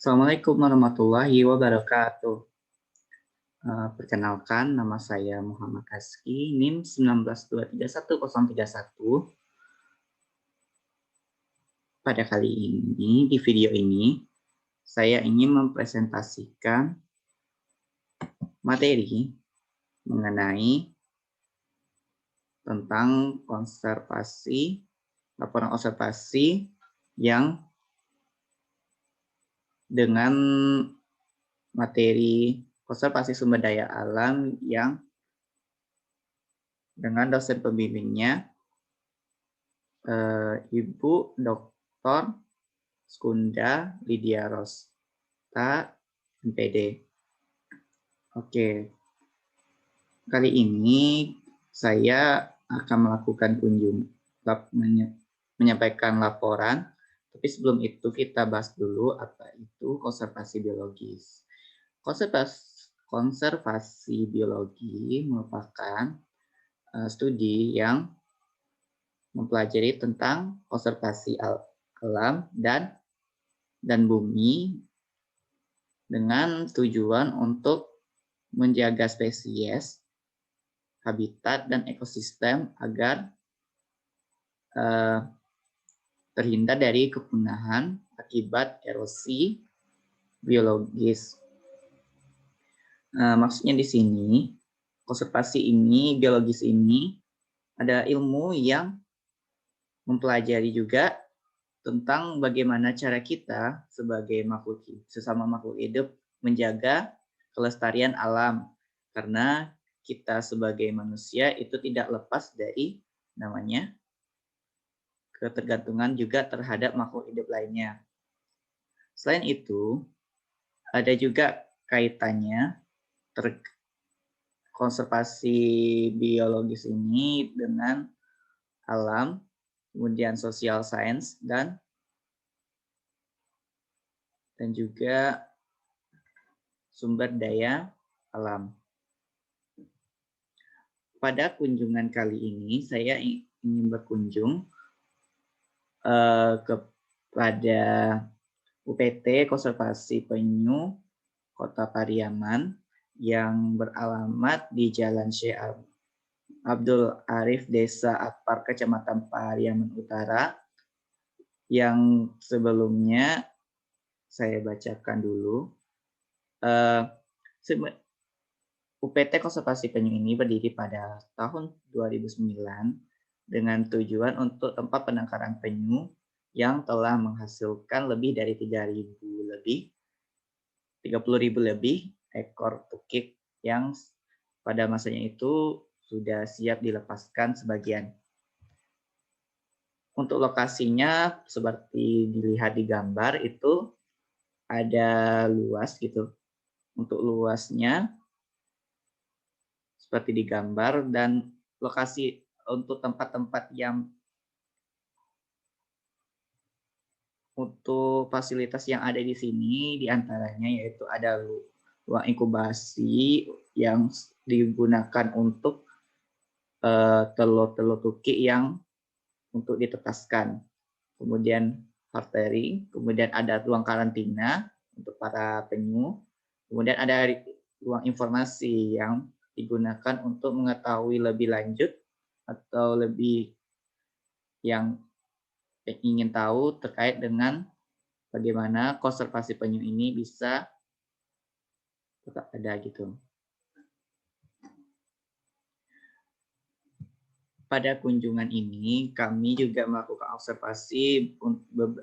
Assalamualaikum warahmatullahi wabarakatuh. Perkenalkan, nama saya Muhammad Rizky, NIM 192310131. Pada kali ini, di video ini, saya ingin mempresentasikan materi mengenai tentang laporan observasi yang dengan materi konservasi sumber daya alam yang dengan dosen pembimbingnya Ibu Dr. Skunda Lydia Rosta, MPD. Oke, kali ini saya akan melakukan menyampaikan laporan, tapi sebelum itu kita bahas dulu apa itu konservasi biologis. Konservasi biologi merupakan studi yang mempelajari tentang konservasi alam dan bumi dengan tujuan untuk menjaga spesies, habitat, dan ekosistem agar terhindar dari kepunahan akibat erosi biologis. Maksudnya di sini, konservasi biologis ini ada ilmu yang mempelajari juga tentang bagaimana cara kita sebagai sesama makhluk hidup menjaga kelestarian alam. Karena kita sebagai manusia itu tidak lepas dari namanya ketergantungan juga terhadap makhluk hidup lainnya. Selain itu, ada juga kaitannya konservasi biologis ini dengan alam, kemudian social science, dan juga sumber daya alam. Pada kunjungan kali ini, saya ingin berkunjung kepada UPT Konservasi Penyu Kota Pariaman yang beralamat di Jalan Syekh Abdul Arif, Desa Atpar, Kecamatan Pariaman Utara, yang sebelumnya saya bacakan dulu. UPT Konservasi Penyu ini berdiri pada tahun 2009 dengan tujuan untuk tempat penangkaran penyu yang telah menghasilkan lebih dari 30.000 lebih ekor tukik yang pada masanya itu sudah siap dilepaskan sebagian. Untuk lokasinya seperti dilihat di gambar itu ada luas gitu. Untuk luasnya seperti di gambar, dan lokasi untuk tempat-tempat yang untuk fasilitas yang ada di sini diantaranya yaitu ada ruang inkubasi yang digunakan untuk telur-telur tukik yang untuk ditetaskan, kemudian harteri, kemudian ada ruang karantina untuk para penyu, kemudian ada ruang informasi yang digunakan untuk mengetahui lebih lanjut atau lebih yang ingin tahu terkait dengan bagaimana konservasi penyu ini bisa tetap ada gitu. Pada kunjungan ini kami juga melakukan observasi,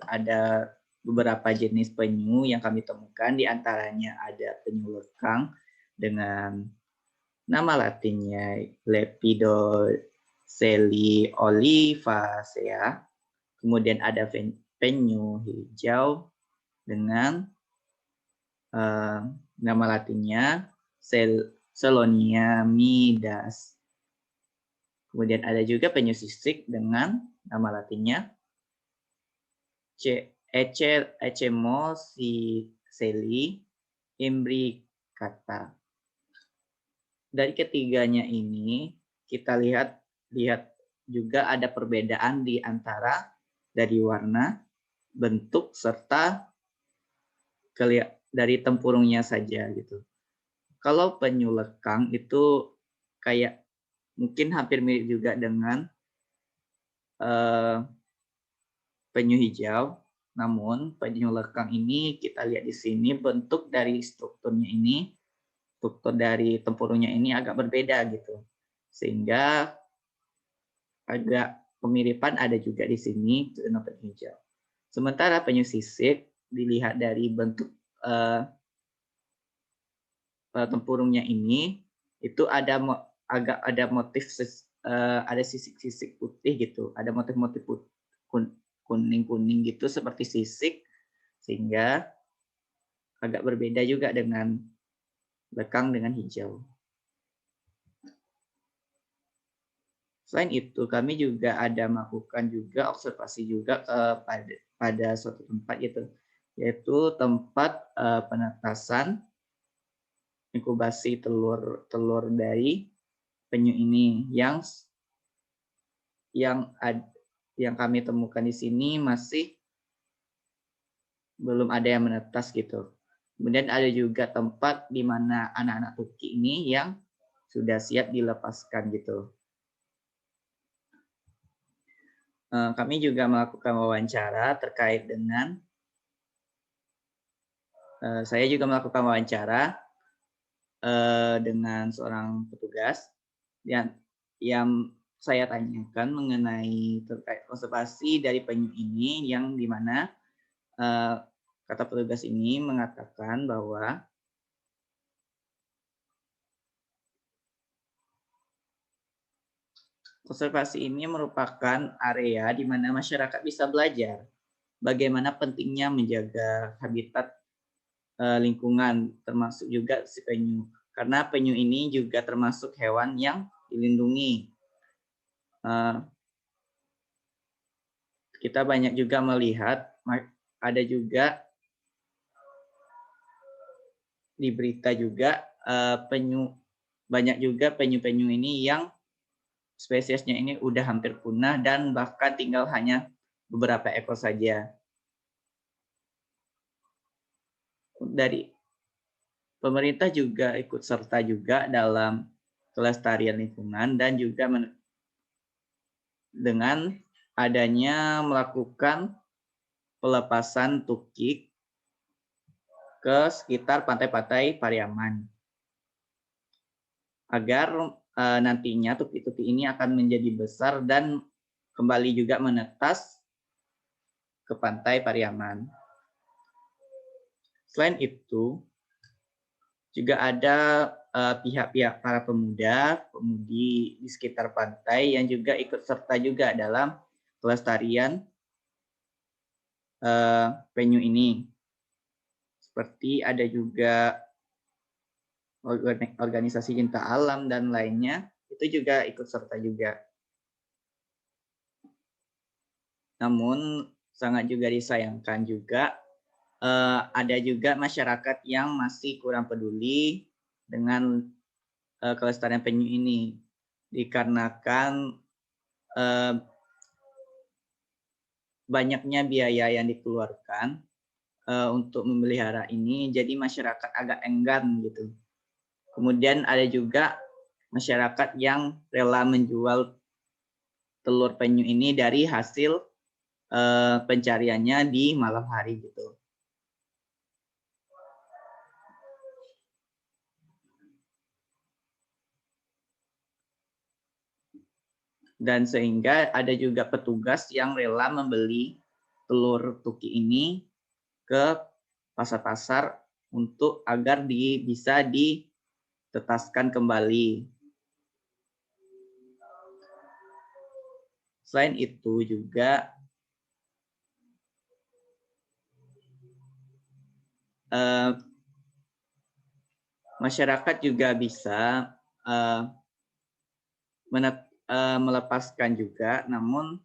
ada beberapa jenis penyu yang kami temukan, diantaranya ada penyu lekang dengan nama latinnya Lepidoseli olivacea, kemudian ada penyu hijau dengan nama latinnya Selonia midas. Kemudian ada juga penyu sisik dengan nama latinnya Echemosiceli imbricata. Dari ketiganya ini kita lihat juga ada perbedaan di antara dari warna, bentuk, serta dari tempurungnya saja gitu. Kalau penyu lekang itu kayak mungkin hampir mirip juga dengan penyu hijau, namun penyu lekang ini kita lihat di sini bentuk dari struktur dari tempurungnya ini agak berbeda gitu. Sehingga agak kemiripan ada juga di sini dengan penyu hijau. Sementara penyu sisik dilihat dari bentuk tempurungnya ini itu agak ada motif ada sisik-sisik putih gitu, ada motif-motif kuning-kuning gitu seperti sisik, sehingga agak berbeda juga dengan lekang dengan hijau. Selain itu, kami juga ada melakukan juga observasi juga pada suatu tempat gitu, yaitu tempat penetasan inkubasi telur dari penyu ini yang kami temukan di sini masih belum ada yang menetas gitu. Kemudian ada juga tempat di mana anak-anak tuki ini yang sudah siap dilepaskan gitu. Kami juga melakukan wawancara terkait dengan saya juga melakukan wawancara dengan seorang petugas yang saya tanyakan mengenai terkait konservasi dari penyu ini, yang dimana kata petugas ini mengatakan bahwa konservasi ini merupakan area di mana masyarakat bisa belajar bagaimana pentingnya menjaga habitat lingkungan, termasuk juga si penyu. Karena penyu ini juga termasuk hewan yang dilindungi. Kita banyak juga melihat, ada juga di berita juga banyak juga penyu-penyu ini yang spesiesnya ini udah hampir punah dan bahkan tinggal hanya beberapa ekor saja. Dari pemerintah juga ikut serta juga dalam kelestarian lingkungan dan juga dengan adanya melakukan pelepasan tukik ke sekitar pantai-pantai Pariaman, agar nantinya tukik-tukik ini akan menjadi besar dan kembali juga menetas ke pantai Pariaman. Selain itu, juga ada pihak-pihak para pemudi di sekitar pantai yang juga ikut serta juga dalam pelestarian penyu ini. Seperti ada juga organisasi cinta alam dan lainnya, itu juga ikut serta juga. Namun sangat juga disayangkan juga ada juga masyarakat yang masih kurang peduli dengan kelestarian penyu ini, dikarenakan banyaknya biaya yang dikeluarkan untuk memelihara ini, jadi masyarakat agak enggan gitu. Kemudian ada juga masyarakat yang rela menjual telur penyu ini dari hasil pencariannya di malam hari gitu. Dan sehingga ada juga petugas yang rela membeli telur tuki ini ke pasar-pasar untuk agar bisa ditetaskan kembali. Selain itu juga masyarakat juga bisa melepaskan juga, namun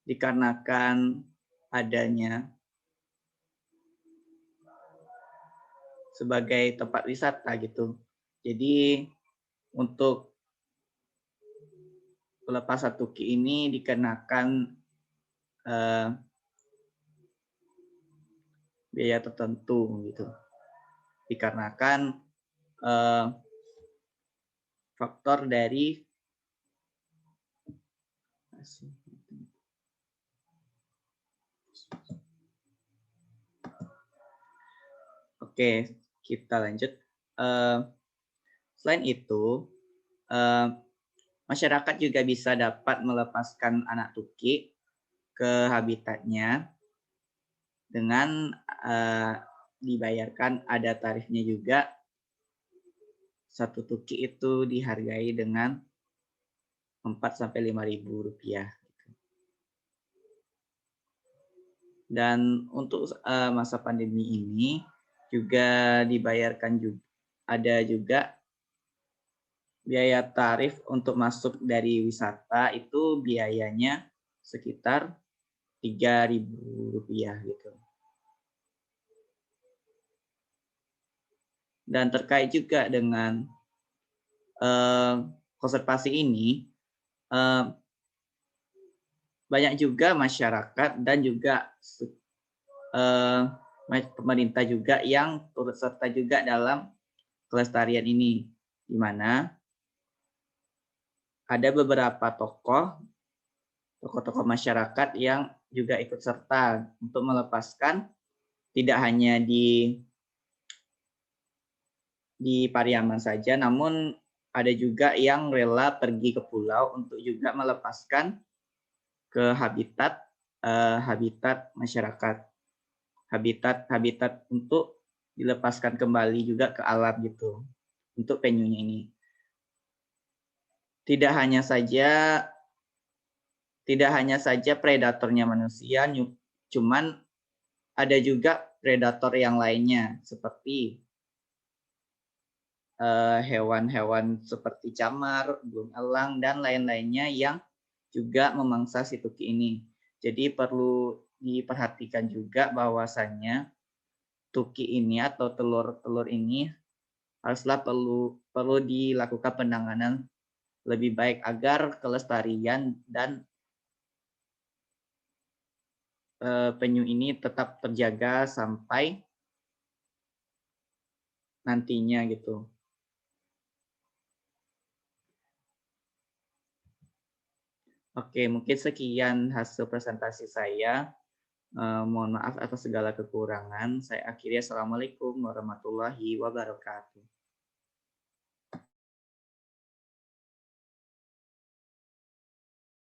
dikarenakan adanya sebagai tempat wisata gitu. Jadi untuk pelepasan tuki ini dikenakan biaya tertentu gitu. Dikarenakan faktor dari Oke, kita lanjut. Selain itu, masyarakat juga bisa dapat melepaskan anak tuki ke habitatnya dengan dibayarkan ada tarifnya juga. Satu tuki itu dihargai dengan 4-5 ribu rupiah. Dan untuk masa pandemi ini juga dibayarkan juga, ada juga biaya tarif untuk masuk dari wisata itu biayanya sekitar 3.000 rupiah gitu. Dan terkait juga dengan konservasi ini, banyak juga masyarakat dan juga pemerintah juga yang turut serta juga dalam kelestarian ini, di mana ada beberapa tokoh-tokoh masyarakat yang juga ikut serta untuk melepaskan tidak hanya di Pariaman saja, namun ada juga yang rela pergi ke pulau untuk juga melepaskan ke habitat masyarakat, habitat untuk dilepaskan kembali juga ke alam gitu untuk penyunya ini. Tidak hanya saja predatornya manusia, cuman ada juga predator yang lainnya seperti hewan-hewan seperti camar, burung elang, dan lain-lainnya yang juga memangsa si tuki ini. Jadi perlu diperhatikan juga bahwasannya tuki ini atau telur-telur ini haruslah perlu dilakukan penanganan lebih baik agar kelestarian dan penyu ini tetap terjaga sampai nantinya gitu. Oke, mungkin sekian hasil presentasi saya. Mohon maaf atas segala kekurangan. Saya akhiri. Assalamualaikum warahmatullahi wabarakatuh.